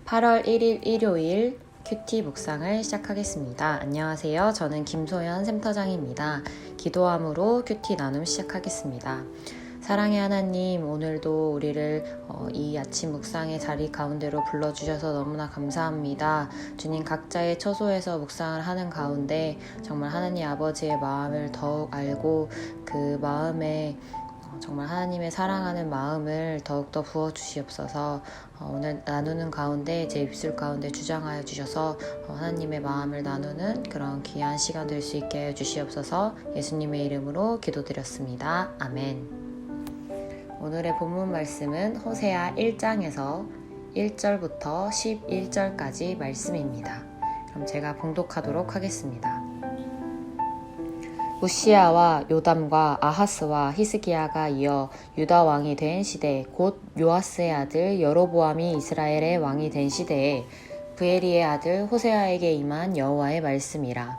8월 1일 일요일 큐티 묵상을 시작하겠습니다. 안녕하세요. 저는 김소연 샘터장입니다. 기도함으로 큐티 나눔 시작하겠습니다. 사랑의 하나님, 오늘도 우리를 이 아침 묵상의 자리 가운데로 불러주셔서 너무나 감사합니다. 주님, 각자의 처소에서 묵상을 하는 가운데 정말 하나님 아버지의 마음을 더욱 알고 그 마음에 정말 하나님의 사랑하는 마음을 더욱더 부어주시옵소서. 오늘 나누는 가운데 제 입술 가운데 주장하여 주셔서 하나님의 마음을 나누는 그런 귀한 시간 될 수 있게 해주시옵소서. 예수님의 이름으로 기도드렸습니다. 아멘. 오늘의 본문 말씀은 호세아 1장에서 1절부터 11절까지 말씀입니다. 그럼 제가 봉독하도록 하겠습니다. 우시야와 요담과 아하스와 히스기야가 이어 유다 왕이 된 시대, 곧 요아스의 아들 여로보암이 이스라엘의 왕이 된 시대에 브에리의 아들 호세아에게 임한 여호와의 말씀이라.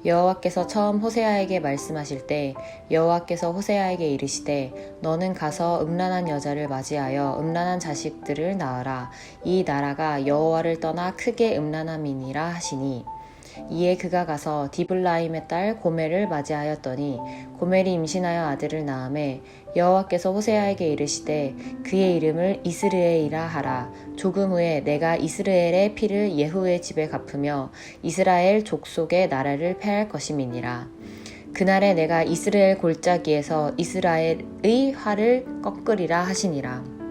여호와께서 처음 호세아에게 말씀하실 때 여호와께서 호세아에게 이르시되 너는 가서 음란한 여자를 맞이하여 음란한 자식들을 낳으라. 이 나라가 여호와를 떠나 크게 음란함이니라 하시니, 이에 그가 가서 디블라임의 딸 고멜을 맞이하였더니 고멜이 임신하여 아들을 낳으매 여호와께서 호세아에게 이르시되 그의 이름을 이스르엘이라 하라. 조금 후에 내가 이스라엘의 피를 예후의 집에 갚으며 이스라엘 족속의 나라를 패할 것임이니라. 그날에 내가 이스라엘 골짜기에서 이스라엘의 활을 꺾으리라 하시니라.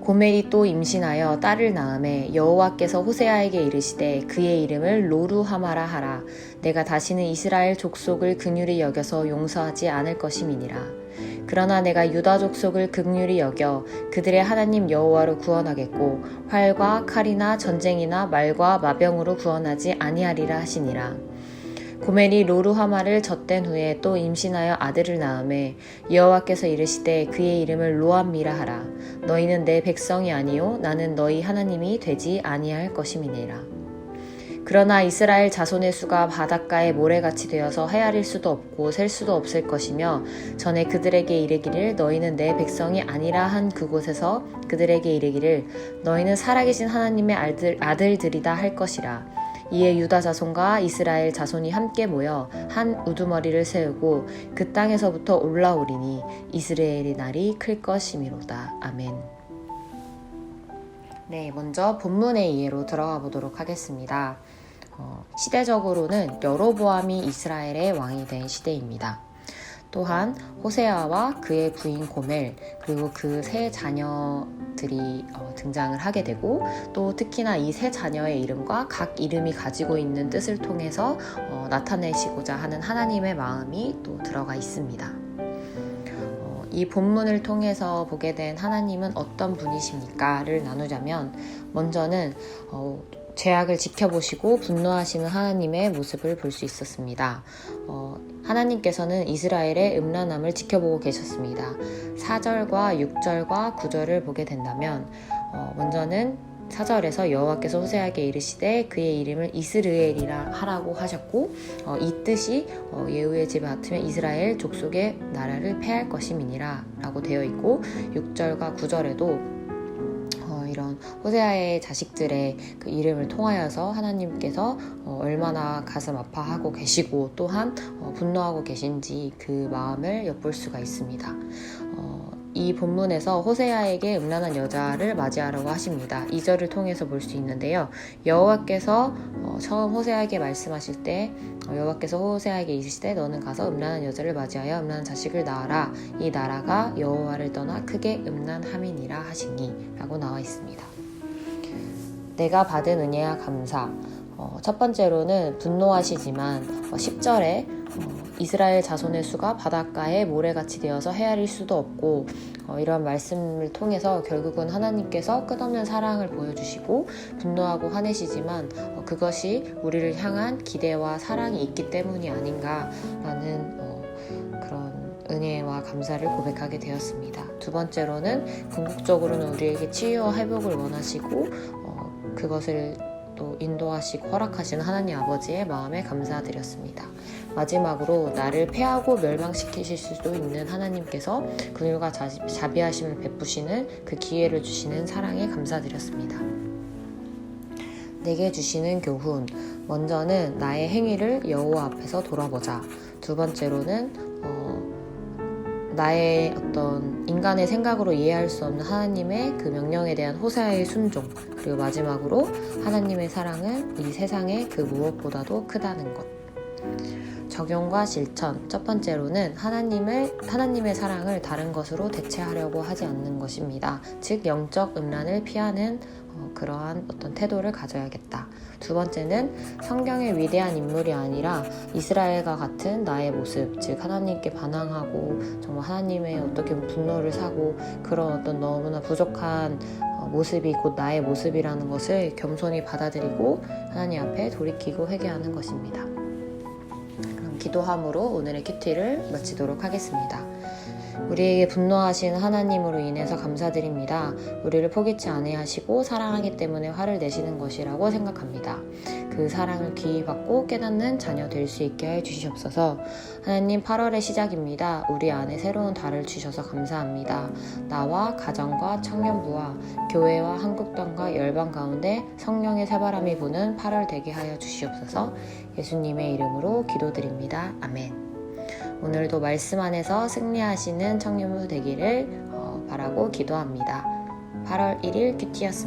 고멜이 또 임신하여 딸을 낳으매 여호와께서 호세아에게 이르시되 그의 이름을 로루하마라 하라. 내가 다시는 이스라엘 족속을 긍휼히 여겨서 용서하지 않을 것임이니라. 그러나 내가 유다 족속을 긍휼히 여겨 그들의 하나님 여호와로 구원하겠고 활과 칼이나 전쟁이나 말과 마병으로 구원하지 아니하리라 하시니라. 고멜이 로루하마를 젖된 후에 또 임신하여 아들을 낳으매 여호와께서 이르시되 그의 이름을 로암미라 하라. 너희는 내 백성이 아니요 나는 너희 하나님이 되지 아니할 것임이니라. 그러나 이스라엘 자손의 수가 바닷가의 모래같이 되어서 헤아릴 수도 없고 셀 수도 없을 것이며 전에 그들에게 이르기를 너희는 내 백성이 아니라 한 그곳에서 그들에게 이르기를 너희는 살아계신 하나님의 아들들이다 할 것이라. 이에 유다 자손과 이스라엘 자손이 함께 모여 한 우두머리를 세우고 그 땅에서부터 올라오리니 이스라엘의 날이 클 것이미로다. 아멘. 네, 먼저 본문의 이해로 들어가 보도록 하겠습니다. 시대적으로는 여로보암이 이스라엘의 왕이 된 시대입니다. 또한 호세아와 그의 부인 고멜 그리고 그 세 자녀들이 등장을 하게 되고, 또 특히나 이 세 자녀의 이름과 각 이름이 가지고 있는 뜻을 통해서 나타내시고자 하는 하나님의 마음이 또 들어가 있습니다. 이 본문을 통해서 보게 된 하나님은 어떤 분이십니까?를 나누자면, 먼저는 죄악을 지켜보시고 분노하시는 하나님의 모습을 볼 수 있었습니다. 하나님께서는 이스라엘의 음란함을 지켜보고 계셨습니다. 4절과 6절과 9절을 보게 된다면 먼저는 4절에서 여호와께서 호세아에게 이르시되 그의 이름을 이스르엘이라 하라고 하셨고, 이 뜻이 예후의 집에 맡으면 이스라엘 족속의 나라를 패할 것임이니라 라고 되어 있고, 6절과 9절에도 이런 호세아의 자식들의 그 이름을 통하여서 하나님께서 얼마나 가슴 아파하고 계시고 또한 분노하고 계신지 그 마음을 엿볼 수가 있습니다. 이 본문에서 호세아에게 음란한 여자를 맞이하라고 하십니다. 2절을 통해서 볼 수 있는데요. 여호와께서 처음 호세아에게 말씀하실 때 여호와께서 호세아에게 이르시되 너는 가서 음란한 여자를 맞이하여 음란한 자식을 낳아라. 이 나라가 여호와를 떠나 크게 음란함이니라 하시니 라고 나와 있습니다. 내가 받은 은혜와 감사. 첫 번째로는 분노하시지만 10절에 이스라엘 자손의 수가 바닷가에 모래같이 되어서 헤아릴 수도 없고, 이런 말씀을 통해서 결국은 하나님께서 끝없는 사랑을 보여주시고 분노하고 화내시지만 그것이 우리를 향한 기대와 사랑이 있기 때문이 아닌가라는 그런 은혜와 감사를 고백하게 되었습니다. 두 번째로는 궁극적으로는 우리에게 치유와 회복을 원하시고 그것을 또 인도하시고 허락하신 하나님 아버지의 마음에 감사드렸습니다. 마지막으로 나를 패하고 멸망시키실 수도 있는 하나님께서 긍휼과 자비하심을 베푸시는 그 기회를 주시는 사랑에 감사드렸습니다. 내게 주시는 교훈. 먼저는 나의 행위를 여호와 앞에서 돌아보자. 두 번째로는 나의 어떤 인간의 생각으로 이해할 수 없는 하나님의 그 명령에 대한 호세아의 순종. 그리고 마지막으로 하나님의 사랑은 이 세상의 그 무엇보다도 크다는 것. 적용과 실천. 첫 번째로는 하나님의 사랑을 다른 것으로 대체하려고 하지 않는 것입니다. 즉 영적 음란을 피하는 그러한 어떤 태도를 가져야겠다. 두 번째는 성경의 위대한 인물이 아니라 이스라엘과 같은 나의 모습, 즉 하나님께 반항하고 정말 하나님의 어떻게 분노를 사고 그런 어떤 너무나 부족한 모습이 곧 나의 모습이라는 것을 겸손히 받아들이고 하나님 앞에 돌이키고 회개하는 것입니다. 그럼 기도함으로 오늘의 큐티를 마치도록 하겠습니다. 우리에게 분노하신 하나님으로 인해서 감사드립니다. 우리를 포기치 아니하시고 사랑하기 때문에 화를 내시는 것이라고 생각합니다. 그 사랑을 귀히 받고 깨닫는 자녀 될 수 있게 해주시옵소서. 하나님, 8월의 시작입니다. 우리 안에 새로운 달을 주셔서 감사합니다. 나와 가정과 청년부와 교회와 한국당과 열방 가운데 성령의 새바람이 부는 8월 되게 하여 주시옵소서. 예수님의 이름으로 기도드립니다. 아멘. 오늘도 말씀 안에서 승리하시는 청년부 되기를 바라고 기도합니다. 8월 1일 큐티였습니다.